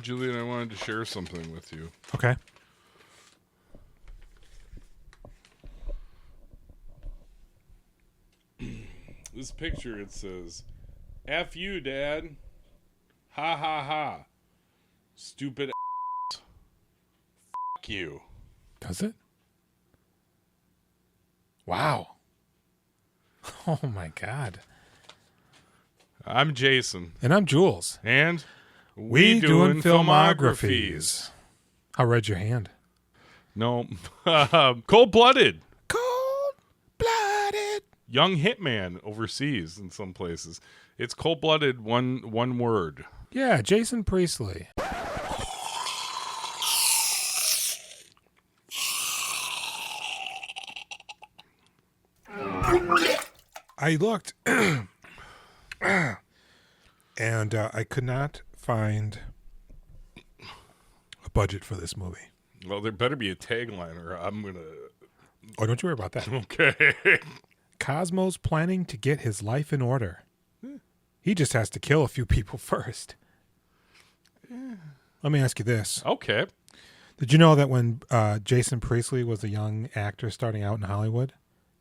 Julian, I wanted to share something with you. Okay. This picture, it says, F you, Dad. Ha ha ha. Stupid ass. Fuck you. Does it? Wow. Oh, my God. I'm Jason. And I'm Jules. And we doing filmographies. I read your hand. No. Coldblooded. Cold-blooded. Young hitman overseas in some places. It's cold-blooded, one word. Yeah, Jason Priestley. I looked, and I could not find a budget for this movie. Well, there better be a tagline or I'm going to... Oh, don't you worry about that. Okay. Cosmo's planning to get his life in order. He just has to kill a few people first. Let me ask you this. Okay. Did you know that when Jason Priestley was a young actor starting out in Hollywood,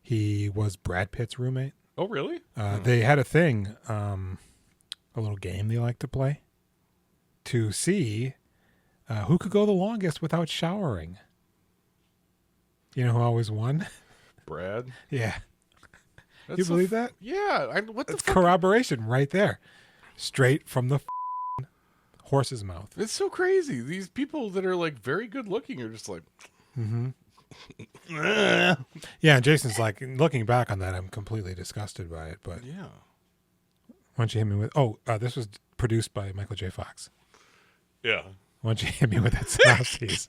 he was Brad Pitt's roommate? Oh, really? They had a thing, a little game they like to play, to see who could go the longest without showering. You know who always won? Brad? Yeah. That's You believe that? Yeah. What the That's fuck? corroboration right there. Straight from the horse's mouth. It's so crazy. These people that are like very good looking are just like... Mm-hmm. Yeah, Jason's like, looking back on that, I'm completely disgusted by it. But yeah. why don't you hit me with... Oh, this was produced by Michael J. Fox. Yeah. Why don't you hit me with that synopsis?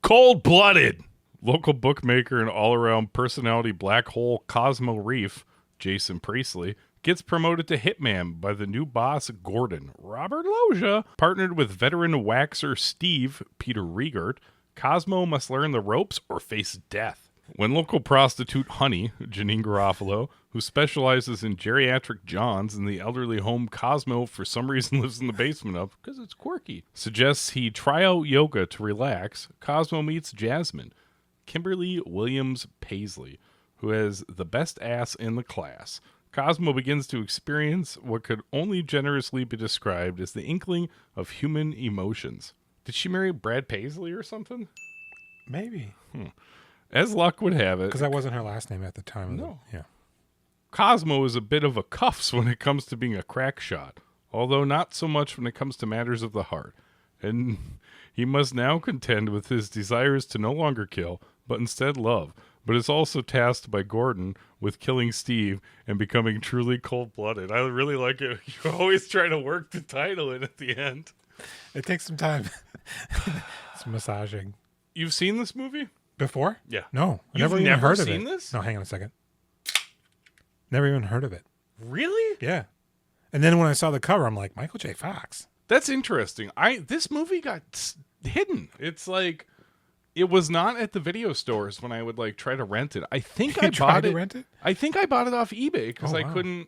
Cold-blooded. Local bookmaker and all-around personality black hole Cosmo Reef, Jason Priestley, gets promoted to hitman by the new boss Gordon. Robert Loggia, partnered with veteran waxer Steve, Peter Riegert, Cosmo must learn the ropes or face death. When local prostitute Honey, Janine Garofalo, who specializes in geriatric johns in the elderly home Cosmo for some reason lives in the basement of, because it's quirky, suggests he try out yoga to relax, Cosmo meets Jasmine, Kimberly Williams Paisley, who has the best ass in the class. Cosmo begins to experience what could only generously be described as the inkling of human emotions. Did she marry Brad Paisley or something? Maybe. As luck would have it. Because that wasn't her last name at the time. No. Yeah. Cosmo is a bit of a cuffs when it comes to being a crack shot, although not so much when it comes to matters of the heart. And he must now contend with his desires to no longer kill, but instead love, but is also tasked by Gordon with killing Steve and becoming truly cold-blooded. I really like it. You always try to work the title in at the end. It takes some time. It's massaging. You've seen this movie? Before? Yeah. No. I You've never even never heard of seen it. this? No, hang on a second. Never even heard of it. Really? Yeah. And then when I saw the cover, I'm like, Michael J. Fox. That's interesting. This movie got hidden. It's like... It was not at the video stores when I would like try to rent it. I think I bought it. Rent it? I think I bought it off eBay because I wow. couldn't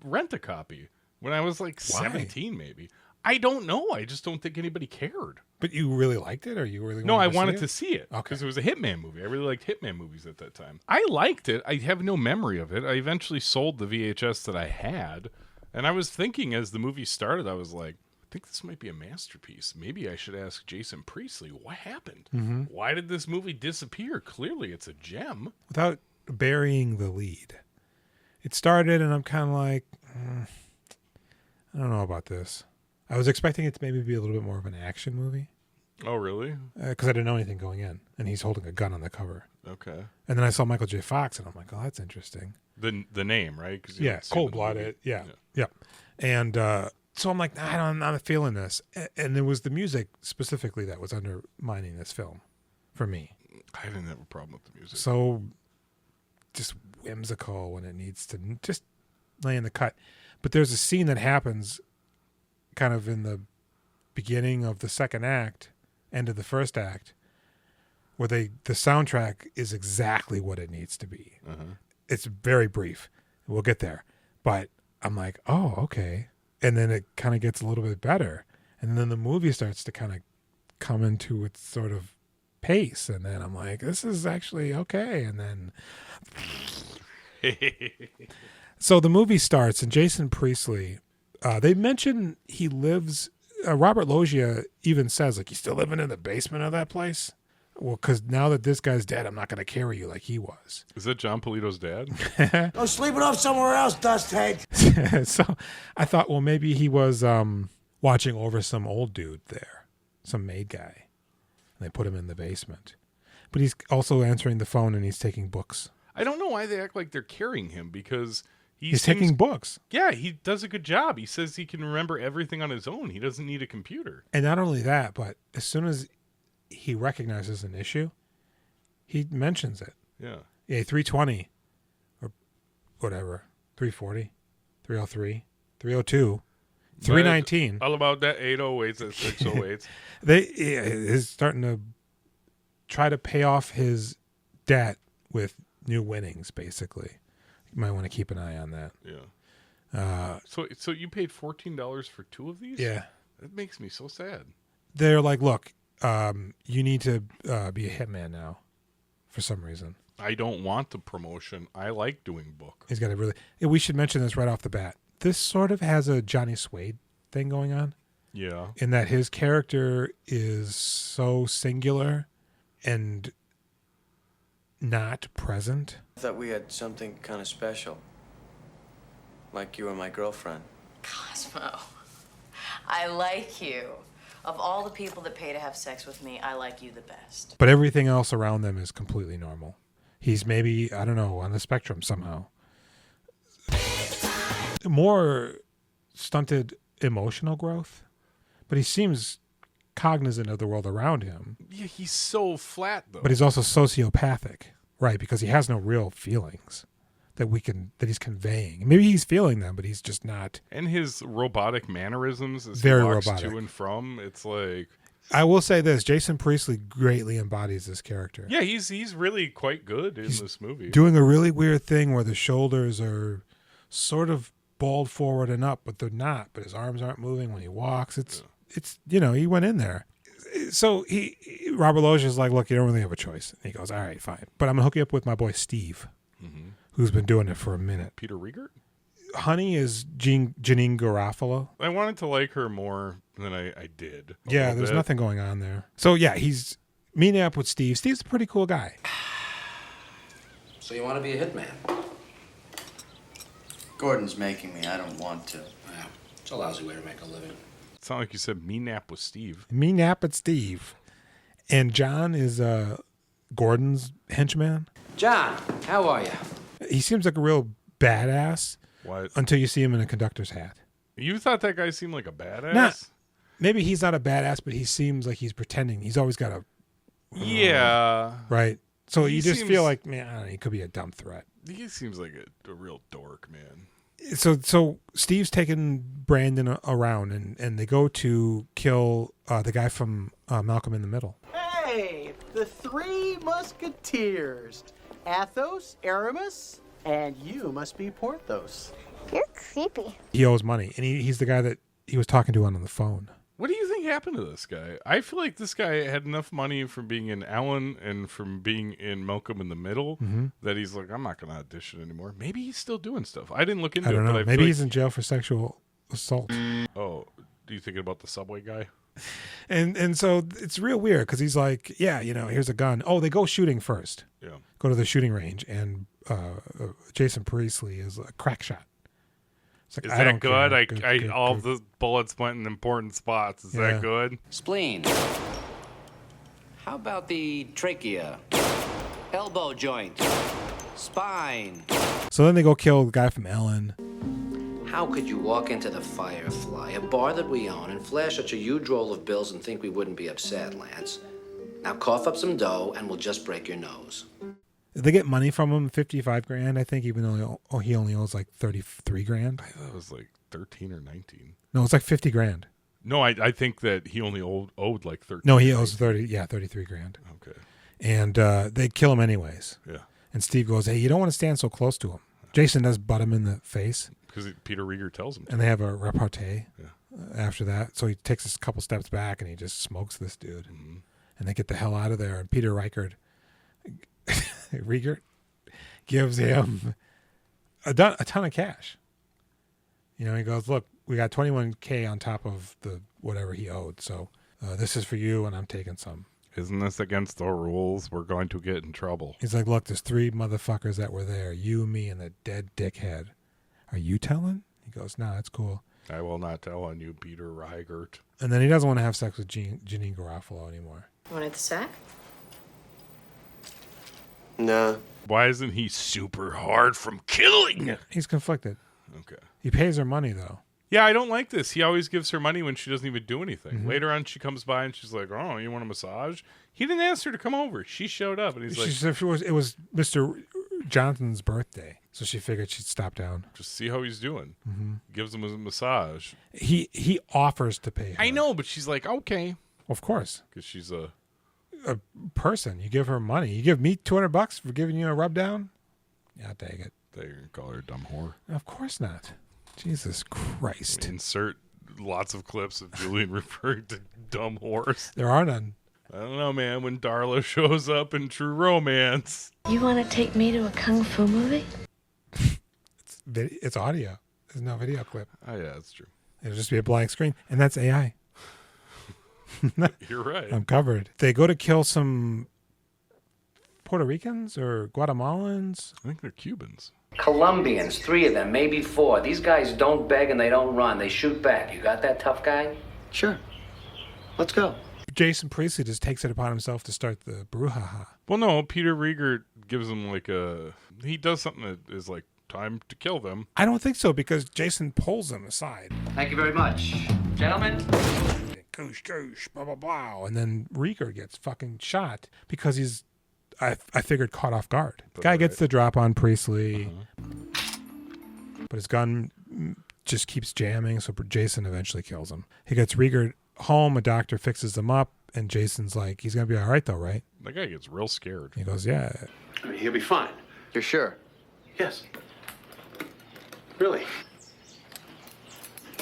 rent a copy when I was like Why? 17, maybe. I don't know. I just don't think anybody cared. But you really liked it, or you really No, I wanted wanted to to see it Okay. because it was a Hitman movie. I really liked Hitman movies at that time. I liked it. I have no memory of it. I eventually sold the VHS that I had, and I was thinking as the movie started, I was like, I think this might be a masterpiece. Maybe I should ask Jason Priestley, what happened? Mm-hmm. Why did this movie disappear? Clearly, it's a gem. Without burying the lead. It started, and I'm kind of like, I don't know about this. I was expecting it to maybe be a little bit more of an action movie. Oh, really? Because I didn't know anything going in, and he's holding a gun on the cover. Okay. And then I saw Michael J. Fox, and I'm like, oh, that's interesting. The name, right? 'Cause you Yeah, haven't seen the Cold-blooded. movie. Yeah. And so I'm like, nah, I'm not feeling this. And it was the music specifically that was undermining this film for me. I didn't have a problem with the music. So just whimsical when it needs to just lay in the cut. But there's a scene that happens kind of in the beginning of the second act, end of the first act, where the soundtrack is exactly what it needs to be. Uh-huh. It's very brief. We'll get there. But I'm like, oh, okay. And then it kind of gets a little bit better. And then the movie starts to kind of come into its sort of pace. And then I'm like, this is actually okay. And then... So the movie starts, and Jason Priestley, they mention he lives... Robert Loggia even says, like, he's still living in the basement of that place? Well, because now that this guy's dead, I'm not going to carry you like he was. Is that John Polito's dad? Go sleep it off somewhere else, Dusthead. So I thought, well, maybe he was watching over some old dude there, some maid guy. And they put him in the basement. But he's also answering the phone, and he's taking books. I don't know why they act like they're carrying him, because he's taking books. Yeah, he does a good job. He says he can remember everything on his own. He doesn't need a computer. And not only that, but as soon as he recognizes an issue, he mentions it. Yeah. Yeah, 320 or whatever, 340, 303, 302, 319. All about that 808s and 608s. He's starting to try to pay off his debt with new winnings, basically. You might want to keep an eye on that. Yeah. So you paid $14 for 2 of these? Yeah. That makes me so sad. They're like, look, you need to be a hitman now for some reason. I don't want the promotion. I like doing book. He's got to really... We should mention this right off the bat. This sort of has a Johnny Suede thing going on. Yeah. In that his character is so singular and not present. I thought we had something kind of special. Like you and my girlfriend. Cosmo, I like you. Of all the people that pay to have sex with me, I like you the best. But everything else around them is completely normal. He's maybe, I don't know, on the spectrum somehow. More stunted emotional growth, but he seems cognizant of the world around him. Yeah, he's so flat, though. But he's also sociopathic, right? Because he has no real feelings that he's conveying. Maybe he's feeling them, but he's just not. And his robotic mannerisms as Very he walks robotic. to and from, it's like... I will say this, Jason Priestley greatly embodies this character. Yeah, he's really quite good in this movie. Doing a really weird thing where the shoulders are sort of balled forward and up, but they're not. But his arms aren't moving when he walks. It's he went in there. So Robert Loggia is like, look, you don't really have a choice. And he goes, all right, fine. But I'm going to hook you up with my boy Steve, who's been doing it for a minute. Peter Riegert? Honey is Janine Garofalo. I wanted to like her more than I did. Yeah, there's nothing going on there. So, yeah, he's meeting up with Steve. Steve's a pretty cool guy. So you want to be a hitman? Gordon's making me. I don't want to. Well, it's a lousy way to make a living. It sounded like you said me nap with Steve. Me nap at Steve. And John is Gordon's henchman. John, how are you? He seems like a real badass What? until you see him in a conductor's hat. You thought that guy seemed like a badass? Nah. Maybe he's not a badass, but he seems like he's pretending. He's always got a... Yeah. Right? So He you just seems- feel like, man, I don't know, he could be a dumb threat. He seems like a real dork, man. So Steve's taking Brandon around, and they go to kill the guy from Malcolm in the Middle. Hey, the 3 Musketeers. Athos, Aramis, and you must be Porthos. You're creepy. He owes money, and he's the guy that he was talking to on the phone. What do you think happened to this guy? I feel like this guy had enough money from being in Ellen and from being in Malcolm in the Middle that he's like, I'm not going to audition anymore. Maybe he's still doing stuff. I didn't look into I it. don't know. But I Maybe feel he's like... in jail for sexual assault. Oh, do you thinking about the subway guy? And so it's real weird because he's like, yeah, here's a gun. Oh, they go shooting first. Yeah. Go to the shooting range, and Jason Priestley is a crack shot. It's like, Is I that don't good? care. Good, all good. the bullets went in important spots. Is Yeah. that good? Spleen. How about the trachea? Elbow joint. Spine. So then they go kill the guy from Ellen. How could you walk into the Firefly, a bar that we own, and flash such a huge roll of bills and think we wouldn't be upset, Lance? Now cough up some dough and we'll just break your nose. They get money from him, $55,000, I think, even though he only owes like $33,000. I thought it was like 13 or 19. No, it's like $50,000. No, I think that he only owed like 13. No, he owes $33,000. Okay. And they kill him anyways. Yeah. And Steve goes, hey, you don't want to stand so close to him. Jason does butt him in the face, Because Peter Riegert tells him to. and they have a repartee. Yeah. after that. So he takes a couple steps back and he just smokes this dude. And they get the hell out of there. And Peter Riegert gives him a ton of cash. You know, he goes, look, we got $21K on top of the whatever he owed. So this is for you, and I'm taking some. Isn't this against the rules? We're going to get in trouble. He's like, look, there's 3 motherfuckers that were there. You, me, and the dead dickhead. Are you telling? He goes, no, that's cool. I will not tell on you, Peter Riegert. And then he doesn't want to have sex with Janine Garofalo anymore. You wanted the sack? No. Why isn't he super hard from killing? He's conflicted. Okay. He pays her money, though. Yeah, I don't like this. He always gives her money when she doesn't even do anything. Later on, she comes by and she's like, oh, you want a massage? He didn't ask her to come over. She showed up, and he's like, She said it was Mr. Jonathan's birthday, so she figured she'd stop down. just see how he's doing. Gives him a massage. He offers to pay her. I know, but she's like, okay. Of course. Because she's a... Person. You give her money. You give me $200 for giving you a rub down? Yeah, I'll take it. They call her a dumb whore. Of course not. Jesus Christ. Insert lots of clips of Julian referring to dumb whores. There are none. I don't know, man. When Darla shows up in True Romance. You want to take me to a kung fu movie? It's audio. There's no video clip. Oh, yeah, that's true. It'll just be a blank screen, and that's AI. You're right. I'm covered. They go to kill some Puerto Ricans or Guatemalans. I think they're Cubans. Colombians, 3 of them, maybe 4. These guys don't beg and they don't run. They shoot back. You got that, tough guy? Sure. Let's go. Jason Priestley just takes it upon himself to start the brouhaha. Well, no, Peter Riegert gives him he does something that is like, time to kill them. I don't think so, because Jason pulls him aside. Thank you very much. Gentlemen? Goosh, blah, blah, blah. And then Riegert gets fucking shot because he's, I figured, caught off guard. Guy gets the drop on Priestley, but his gun just keeps jamming, so Jason eventually kills him. He gets Riegert home, a doctor fixes him up, and Jason's like, he's going to be all right though, right? That guy gets real scared. He goes, yeah. I mean, he'll be fine. You're sure? Yes. Really.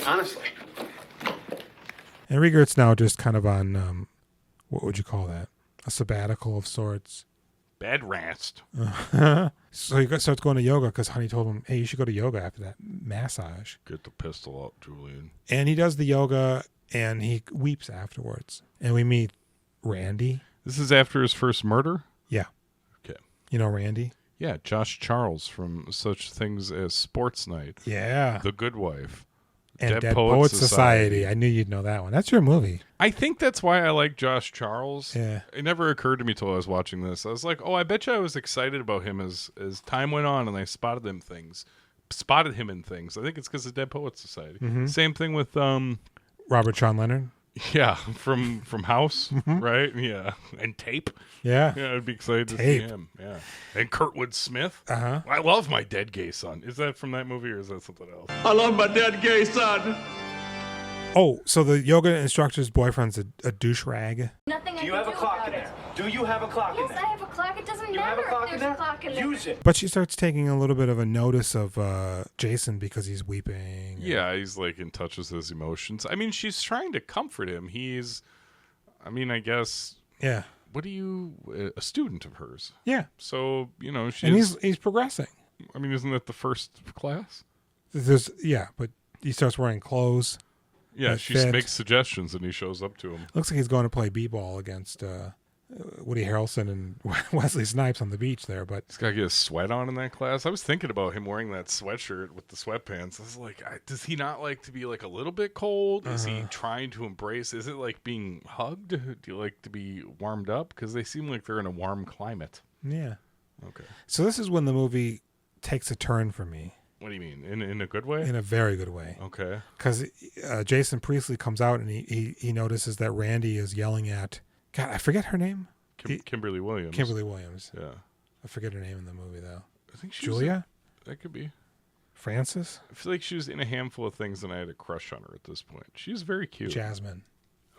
Honestly. And Riegert's now just kind of on, what would you call that? A sabbatical of sorts. Bed rest. So he starts going to yoga because Honey told him, hey, you should go to yoga after that massage. Get the pistol out, Julian. And he does the yoga, and he weeps afterwards. And we meet Randy. This is after his first murder? Yeah. Okay. You know Randy? Yeah, Josh Charles from such things as Sports Night. Yeah. The Good Wife. And Dead Poets Society. I knew you'd know that one. That's your movie. I think that's why I like Josh Charles. Yeah. It never occurred to me till I was watching this. I was like, oh, I bet you I was excited about him as time went on and I spotted him in things. I think it's because of Dead Poets Society. Mm-hmm. Same thing with Robert Sean Leonard. Yeah, from House, right? Yeah. And Tape. Yeah. Yeah, I'd be excited to Tape. see him. Yeah. And Kurtwood Smith. Uh-huh. I love My Dead Gay Son. Is that from that movie or is that something else? I love my dead gay son. Oh, so the yoga instructor's boyfriend's a douche rag. Nothing Do you have a clock in there? Do you have a clock in Yes, there? I have a clock. It doesn't You have matter a clock if in there's there? a clock in there. Use it. But she starts taking a little bit of a notice of Jason because he's weeping. Yeah, he's like in touch with his emotions. I mean, she's trying to comfort him. I guess. Yeah. A student of hers. Yeah. So, she's. And he's progressing. I mean, isn't that the first class? But he starts wearing clothes. Yeah, that she fit. makes suggestions and he shows up to him. Looks like he's going to play b-ball against Woody Harrelson and Wesley Snipes on the beach there. But He's got to get a sweat on in that class. I was thinking about him wearing that sweatshirt with the sweatpants. I was like, does he not like to be like a little bit cold? Is he trying to embrace? Is it like being hugged? Do you like to be warmed up? Because they seem like they're in a warm climate. yeah. Okay. So this is when the movie takes a turn for me What do you mean? In a good way? in a very good way. Okay. Because Jason Priestley comes out and he notices that Randy is yelling at, God, I forget her name. Kimberly Williams. Kimberly Williams. Yeah. I forget her name in the movie, though. I think she's Julia? that could be. Frances? I feel like she was in a handful of things and I had a crush on her at this point. She's very cute. Jasmine.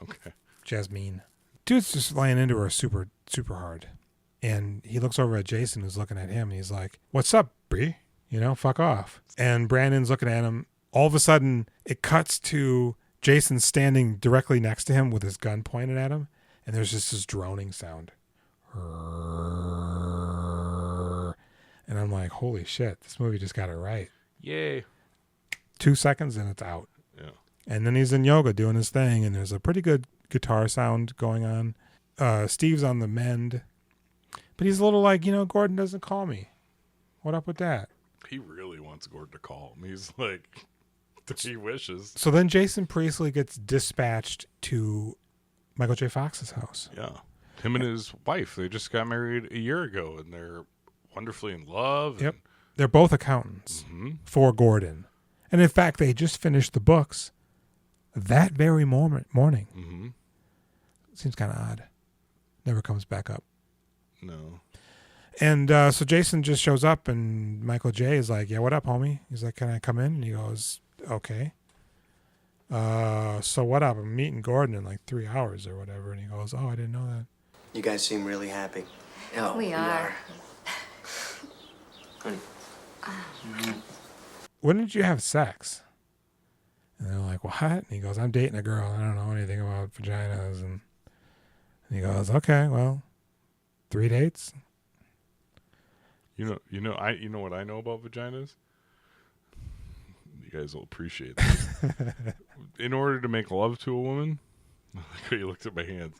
Okay. Jasmine. Dude's just laying into her super, super hard. And he looks over at Jason, who's looking at him, and he's like, what's up, Bree? Fuck off. And Brandon's looking at him. All of a sudden, it cuts to Jason's standing directly next to him with his gun pointed at him, and there's just this droning sound. And I'm like, holy shit, this movie just got it right. Yay. 2 seconds and it's out. Yeah. And then he's in yoga doing his thing, and there's a pretty good guitar sound going on. Steve's on the mend, but he's a little like, Gordon doesn't call me. What up with that? He really wants Gordon to call him. He's like, he wishes. So then Jason Priestley gets dispatched to Michael J. Fox's house. Yeah. Him and his wife, they just got married a year ago, and they're wonderfully in love. Yep. They're both accountants for Gordon. And in fact, they just finished the books that very morning. Mm-hmm. Seems kind of odd. Never comes back up. No. And so Jason just shows up, and Michael J. is like, yeah, what up, homie? He's like, can I come in? And he goes, okay. So what up? I'm meeting Gordon in like 3 hours or whatever. And he goes, oh, I didn't know that. You guys seem really happy. Oh, We are. Honey. When did you have sex? And they're like, what? And he goes, I'm dating a girl. I don't know anything about vaginas. And he goes, okay, well, 3 dates. You know what I know about vaginas? You guys will appreciate this. In order to make love to a woman, like how you looked at my hands,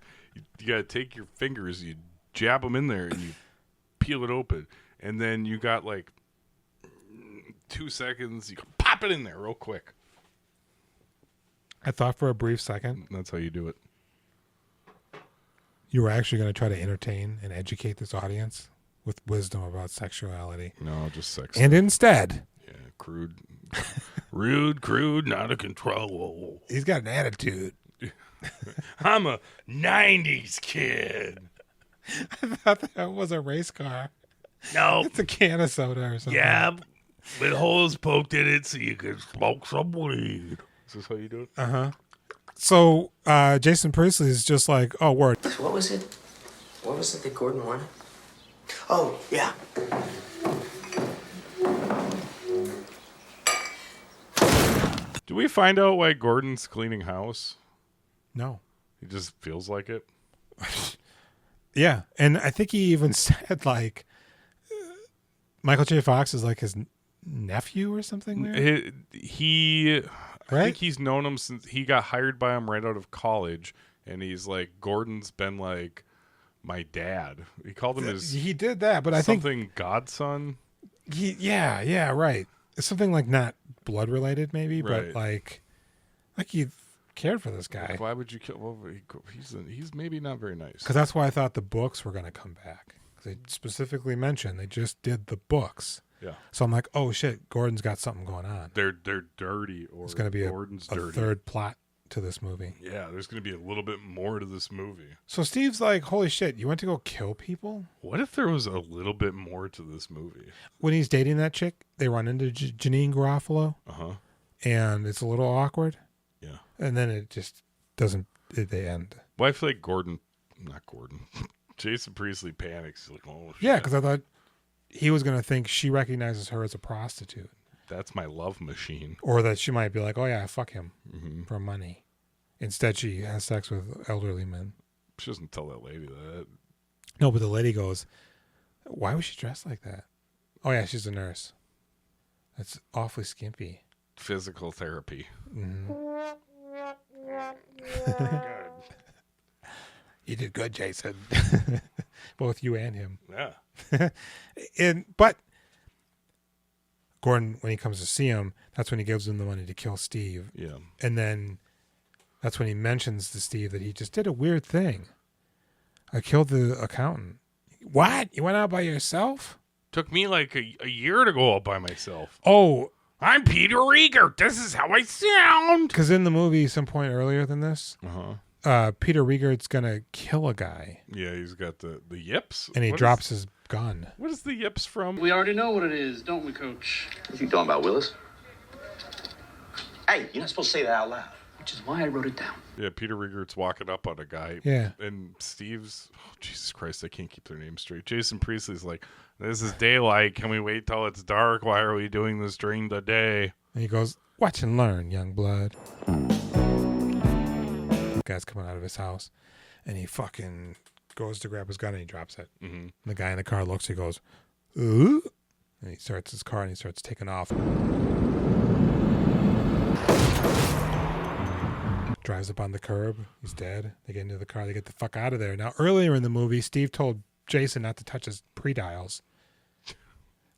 you got to take your fingers, you jab them in there, and you peel it open. And then you got like 2 seconds, you can pop it in there real quick. I thought for a brief second That's how you do it. you were actually going to try to entertain and educate this audience with wisdom about sexuality. No, just sex. And instead, Yeah, crude. Rude, crude, not a control. he's got an attitude. I'm a 90s kid. I thought that was a race car. No. It's a can of soda or something. Yeah, with holes poked in it so you can smoke some weed. Is this how you do it? Uh-huh. So Jason Priestley is just like, oh, word. So what was it? What was it that Gordon wanted? Oh, yeah. Do we find out why Gordon's cleaning house? No. He just feels like it. Yeah. And I think he even said, like, Michael J. Fox is like his nephew or something weird. I think he's known him since he got hired by him right out of college. And he's like, Gordon's been like my dad. He called him his He did that, but I think something godson. yeah, right. It's something like not blood related, maybe, Right. but like he cared for this guy. Like, why would you kill? Well, he's maybe not very nice. Because that's why I thought the books were going to come back. They specifically mentioned they just did the books. Yeah, So I'm like, oh shit, Gordon's got something going on. they're dirty, or It's going to be Gordon's a dirty. third plot to this movie. Yeah, there's going to be a little bit more to this movie. So Steve's like, holy shit, you went to go kill people? What if there was a little bit more to this movie? When he's dating that chick, they run into Janine Garofalo, and it's a little awkward. Yeah. And then it just doesn't, they end. Well, I feel like Jason Priestley panics. He's like, oh, shit. Yeah, because I thought he was going to think she recognizes her as a prostitute. That's my love machine. Or that she might be like, oh yeah, fuck him for money. Instead, she has sex with elderly men. She doesn't tell that lady that. No, but the lady goes, why was she dressed like that? Oh yeah, she's a nurse. That's awfully skimpy. Physical therapy. You did good, Jason. Both you and him. Yeah. But Gordon, when he comes to see him, that's when he gives him the money to kill Steve. Yeah. And then that's when he mentions to Steve that he just did a weird thing. I killed the accountant. What? You went out by yourself? Took me like a year to go out by myself. Oh. I'm Peter Riegert. This is how I sound. Because in the movie, some point earlier than this, Peter Riegert's going to kill a guy. Yeah, he's got the yips. And he drops his gun. What is the yips from? We already know what it is, don't we, Coach? Is he talking about Willis? Hey, you're not supposed to say that out loud. Which is why I wrote it down. Yeah, Peter Riegert's walking up on a guy. Yeah. And Steve's, Jesus Christ, I can't keep their names straight. Jason Priestley's like, this is daylight. Can we wait till it's dark? Why are we doing this during the day? And he goes, watch and learn, young blood. guy's coming out of his house, and he fucking goes to grab his gun and he drops it. Mm-hmm. The guy in the car looks, he goes, ooh, and he starts his car and he starts taking off. Drives up on the curb. He's dead. They get into the car. They get the fuck out of there. Now, earlier in the movie, Steve told Jason not to touch his pre-dials.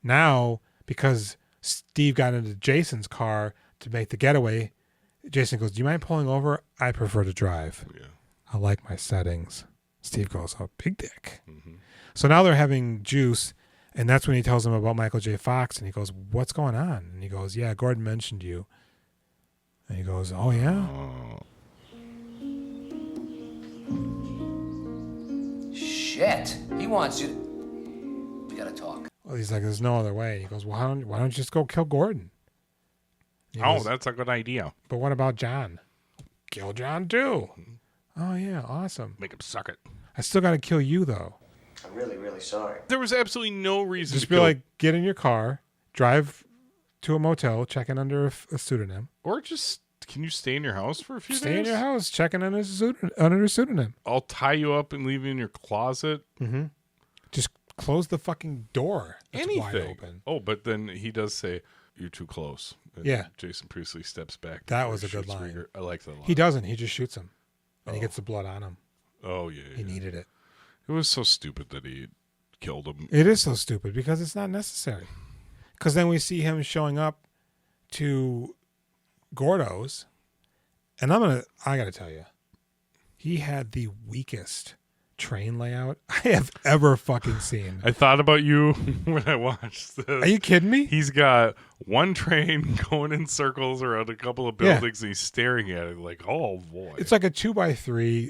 Now, because Steve got into Jason's car to make the getaway, Jason goes, do you mind pulling over? I prefer to drive. Yeah. I like my settings. Steve goes, oh, big dick. Mm-hmm. So now they're having juice, and that's when he tells him about Michael J. Fox, and he goes, what's going on? And he goes, yeah, Gordon mentioned you. And he goes, oh, yeah? Shit. He wants you to... We gotta talk. Well, he's like, there's no other way. And he goes, well, why don't you just go kill Gordon? He goes, that's a good idea. But what about John? Kill John, too. Oh, yeah, awesome. Make him suck it. I still got to kill you, though. I'm really, really sorry. There was absolutely no reason Just to be kill... like, get in your car, drive to a motel, check in under a pseudonym. Or just, can you stay in your house for a few days? Stay in your house, check in under a pseudonym. I'll tie you up and leave you in your closet. Mm-hmm. Just close the fucking door. That's wide open. Oh, but then he does say, you're too close. And yeah. Jason Priestley steps back. That was a good line. Riegert. I like that line. He doesn't. He just shoots him. And he gets the blood on him. Oh, yeah. He needed it. It was so stupid that he killed him. It is so stupid because it's not necessary. Because then we see him showing up to Gordo's. And I got to tell you, he had the weakest train layout I have ever fucking seen. I thought about you when I watched this. Are you kidding me? He's got one train going in circles around a couple of buildings and he's staring at it like, oh boy. It's like a 2x3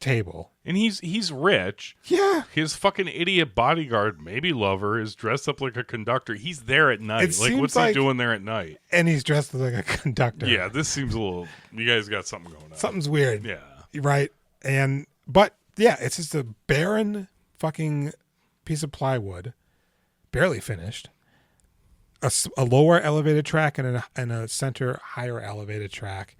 table. And he's rich. Yeah. His fucking idiot bodyguard, maybe lover, is dressed up like a conductor. He's there at night. Like, what's he doing there at night? And he's dressed like a conductor. Yeah, this seems a little... You guys got something going on. Something's weird. Yeah. Right. But, yeah, it's just a barren fucking piece of plywood, barely finished, a lower elevated track and a center higher elevated track,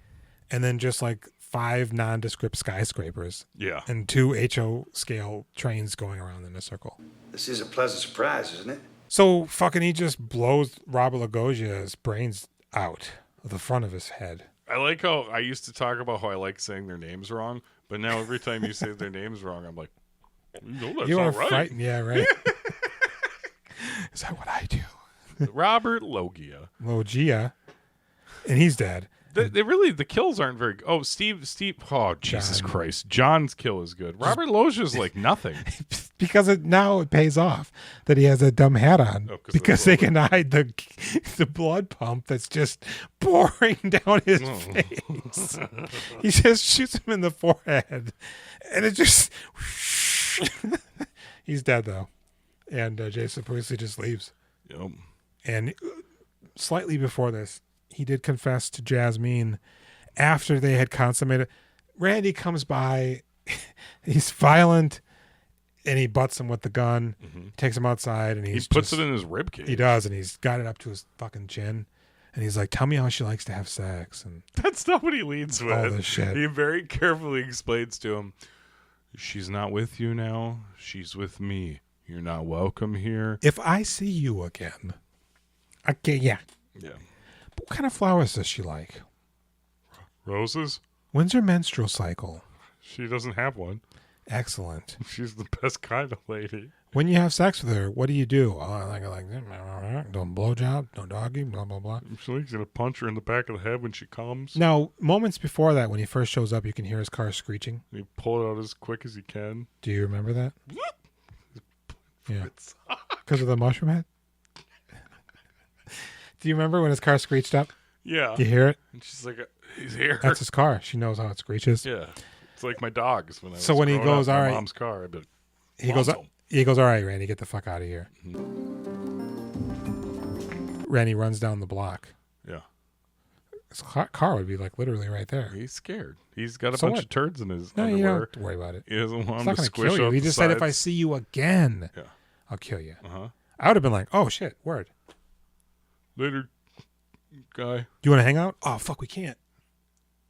and then just like 5 nondescript skyscrapers. Yeah. And 2 HO scale trains going around in a circle. This is a pleasant surprise, isn't it? So fucking he just blows Robert Lagosia's brains out of the front of his head. I like how I used to talk about how I like saying their names wrong, but now every time you say their names wrong, I'm like, no, that's You not are right. frightened. Yeah, right. Is that what I do? Robert Loggia. Logia. And he's dead. The kills aren't very good. Oh, Steve. Oh, Jesus Christ. John's kill is good. Robert Loggia's like nothing. Because now it pays off that he has a dumb hat on. Oh, because they can hide the blood pump that's just pouring down his face. He just shoots him in the forehead. And it just... He's dead, though. And Jason Priestley just leaves. Yep. And slightly before this, he did confess to Jasmine after they had consummated. Randy comes by. He's violent, and he butts him with the gun, takes him outside, and he puts it in his ribcage. He does, and he's got it up to his fucking chin. And he's like, tell me how she likes to have sex. And that's not what he leads with. All this shit. He very carefully explains to him, she's not with you now. She's with me. You're not welcome here. If I see you again. Okay, yeah. Yeah. But what kind of flowers does she like? Roses? When's her menstrual cycle? She doesn't have one. Excellent. She's the best kind of lady. When you have sex with her, what do you do? Oh, I like don't blowjob, no doggy, blah, blah, blah. She's going to punch her in the back of the head when she comes. Now, moments before that, when he first shows up, you can hear his car screeching. You pull it out as quick as you can. Do you remember that? Yeah. Because of the mushroom head? Do you remember when his car screeched up? Yeah. Do you hear it? And she's like, he's here. That's his car. She knows how it screeches. Yeah. It's like my dogs. When I was so when he goes, up, all my right. mom's car, I'd be like, he goes, all right, Randy, get the fuck out of here. Randy runs down the block. Yeah. His car would be like literally right there. He's scared. He's got a bunch of turds in his underwear. underwear. You don't have to worry about it. He doesn't want him to It's not going to squish kill you. out He the just said, if I sides. see you again, I'll kill you. I would have been like, oh, shit, word. Later, guy. Do you want to hang out? Oh, fuck, we can't.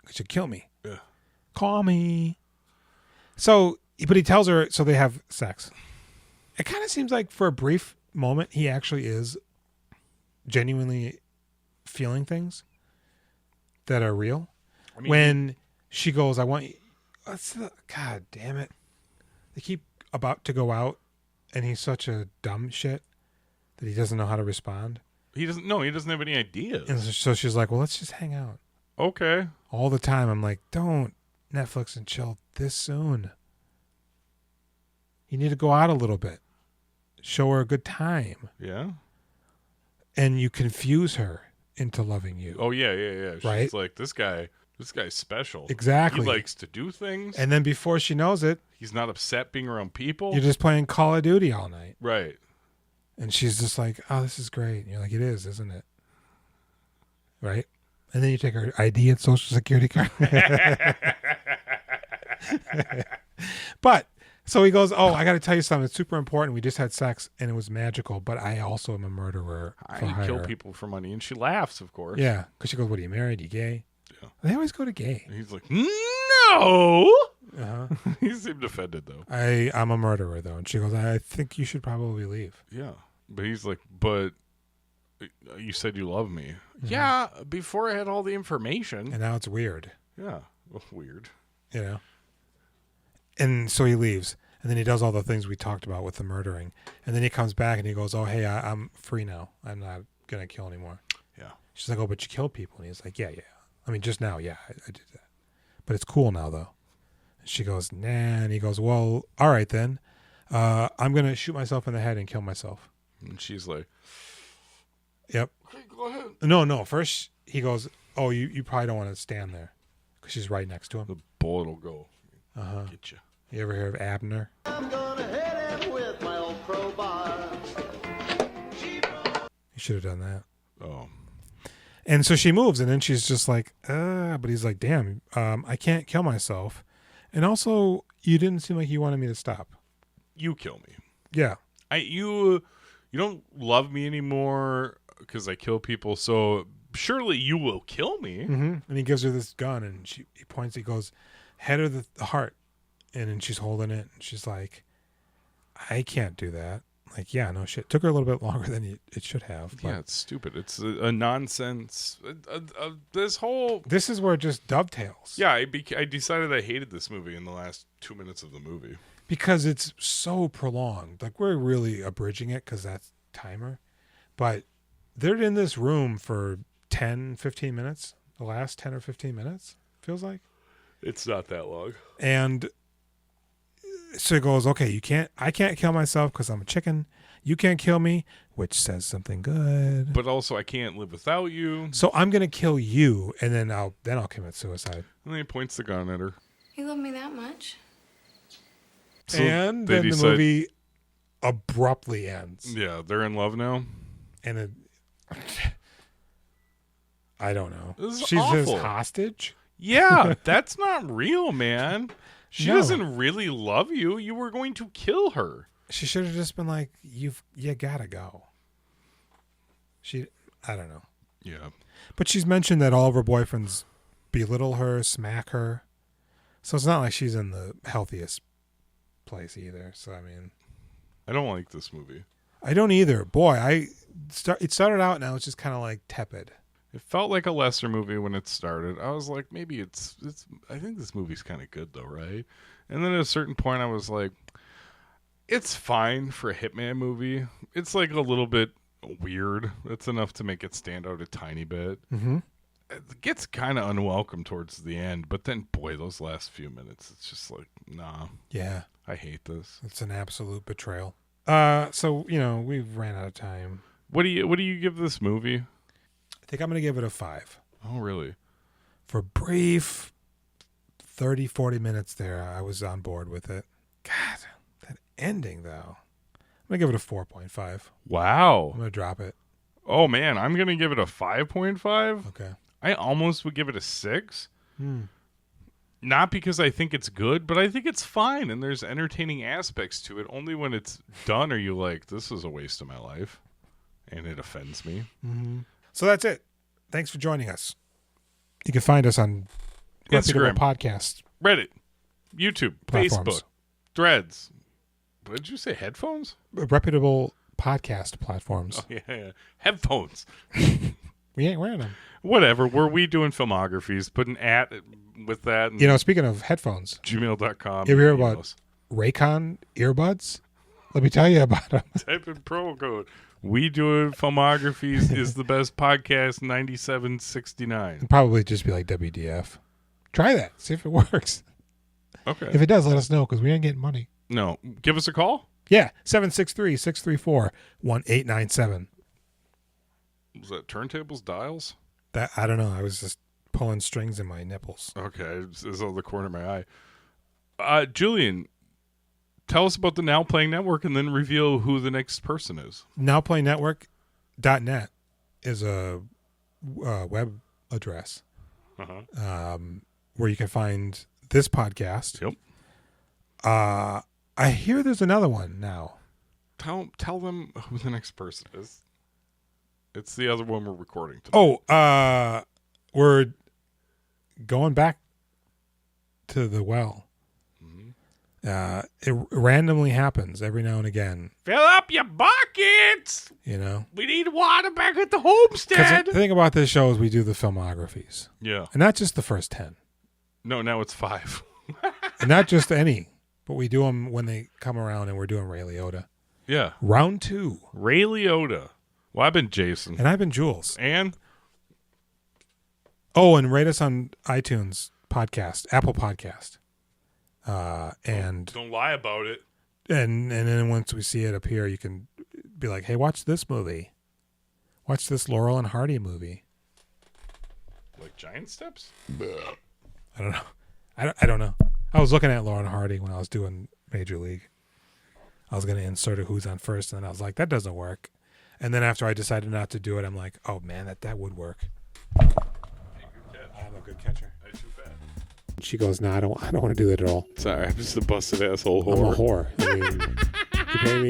You should kill me. Yeah. Call me. So, but he tells her, so they have sex. It kind of seems like for a brief moment, he actually is genuinely feeling things that are real. I mean, when she goes, I want you. God damn it. They keep about to go out, and he's such a dumb shit that he doesn't know how to respond. He doesn't have any ideas. And so she's like, well, let's just hang out. Okay. All the time. I'm like, don't Netflix and chill this soon. You need to go out a little bit. Show her a good time. Yeah. And you confuse her into loving you. Oh, yeah. She's right? like, this guy's special. Exactly. He likes to do things. And then before she knows it, he's not upset being around people. You're just playing Call of Duty all night. Right. And she's just like, oh, this is great. And you're like, it is, isn't it? Right? And then you take her ID and social security card. But, so he goes, oh, I got to tell you something. It's super important. We just had sex and it was magical, but I also am a murderer. I kill people for money. And she laughs, of course. Yeah. Because she goes, what, are you married? You gay? Yeah. They always go to gay. And he's like, no. Uh-huh. He seemed offended, though. I'm a murderer, though. And she goes, I think you should probably leave. Yeah. But he's like, but you said you love me. Mm-hmm. Yeah, before I had all the information. And now it's weird. Yeah, well, weird. You know? And so he leaves. And then he does all the things we talked about with the murdering. And then he comes back and he goes, oh, hey, I'm free now. I'm not going to kill anymore. Yeah. She's like, oh, but you killed people. And he's like, yeah. I mean, just now, yeah, I did that. But it's cool now, though. And she goes, nah. And he goes, well, all right, then. I'm going to shoot myself in the head and kill myself. And she's like, yep. Okay, go ahead. No. First, he goes, oh, you probably don't want to stand there. Because she's right next to him. The bullet will go. Uh-huh. Get you. You ever hear of Abner? I'm gonna hit him with my old crowbar. You should have done that. Oh. And so she moves, and then she's just like, but he's like, damn, I can't kill myself. And also, you didn't seem like you wanted me to stop. You kill me. Yeah. You don't love me anymore because I kill people, so surely you will kill me. Mm-hmm. And he gives her this gun, and he points, he goes, head or the heart. And then she's holding it, and she's like, I can't do that. Like, yeah, no shit. Took her a little bit longer than it should have. Yeah, it's stupid. It's a nonsense. This is where it just dovetails. Yeah, I decided I hated this movie in the last 2 minutes of the movie. Because it's so prolonged. Like, we're really abridging it because that's timer. But they're in this room for 10, 15 minutes. The last 10 or 15 minutes, feels like. It's not that long. And so he goes, okay, I can't kill myself because I'm a chicken. You can't kill me, which says something good. But also, I can't live without you. So I'm going to kill you, and then I'll commit suicide. And then he points the gun at her. You love me that much? So and then the movie abruptly ends. Yeah, they're in love now. And I don't know. This is She's awful. his hostage? Yeah, that's not real, man. She No. doesn't really love you. You were going to kill her. She should have just been like, you gotta go. I don't know. Yeah. But she's mentioned that all of her boyfriends belittle her, smack her. So it's not like she's in the healthiest place either. So, I mean, I don't like this movie. I don't either. Boy, it started out now it's just kind of like tepid. It felt like a lesser movie when it started. I was like, maybe it's I think this movie's kind of good though, right? And then at a certain point I was like, it's fine for a Hitman movie. It's like a little bit weird. It's enough to make it stand out a tiny bit. Mm-hmm. It gets kind of unwelcome towards the end, but then boy, those last few minutes, it's just like, nah. Yeah. I hate this. It's an absolute betrayal. So, we've ran out of time. What do you give this movie? I think I'm going to give it a 5. Oh, really? For a brief 30, 40 minutes there, I was on board with it. God, that ending, though. I'm going to give it a 4.5. Wow. I'm going to drop it. Oh, man. I'm going to give it a 5.5. Okay. I almost would give it a 6. Not because I think it's good, but I think it's fine, and there's entertaining aspects to it. Only when it's done are you like, this is a waste of my life, and it offends me. Mm-hmm. So that's it. Thanks for joining us. You can find us on Instagram Podcast Reddit, YouTube, Platforms. Facebook, Threads. What did you say? Headphones? Reputable podcast platforms. Oh, yeah. Headphones. We ain't wearing them. Whatever. Were we doing filmographies? Put an at with that. And You know, speaking of headphones, gmail.com. you ever hear about Raycon earbuds? Let me tell you about them. Type in promo code. We Doing Filmographies is the best podcast 9769. It'd probably just be like WDF. Try that. See if it works. Okay. If it does, let us know because we ain't getting money. No. Give us a call. Yeah, 763-634-1897. Was that turntables, dials? That I don't know. I was just pulling strings in my nipples. Okay. It's on the corner of my eye. Julian, tell us about the Now Playing Network and then reveal who the next person is. NowPlayNetwork.net is a web address where you can find this podcast. Yep. I hear there's another one now. Tell them who the next person is. It's the other one we're recording today. We're going back to the well. It randomly happens every now and again. Fill up your buckets. You know, We need water back at the homestead. the thing about this show is we do the filmographies, Yeah. and not just the first 10, No, now it's 5. and not just any, but we do them when they come around, and we're doing Ray Liotta. Yeah. Round 2. Ray Liotta. Well, I've been Jason. And I've been Jules. And And rate us on iTunes podcast, Apple Podcast. And don't lie about it. and then once we see it appear, you can be like, hey, watch this movie. Watch this Laurel and Hardy movie. Like Giant Steps? I don't know. I don't know. I was looking at Laurel and Hardy when I was doing Major League. I was going to insert a who's on first, and then I was like, that doesn't work. And then after I decided not to do it, I'm like, oh, man, that would work. I'm a good catcher. I too bad. She goes, no, I don't want to do that at all. Sorry, I'm just a busted asshole I'm a whore. I mean,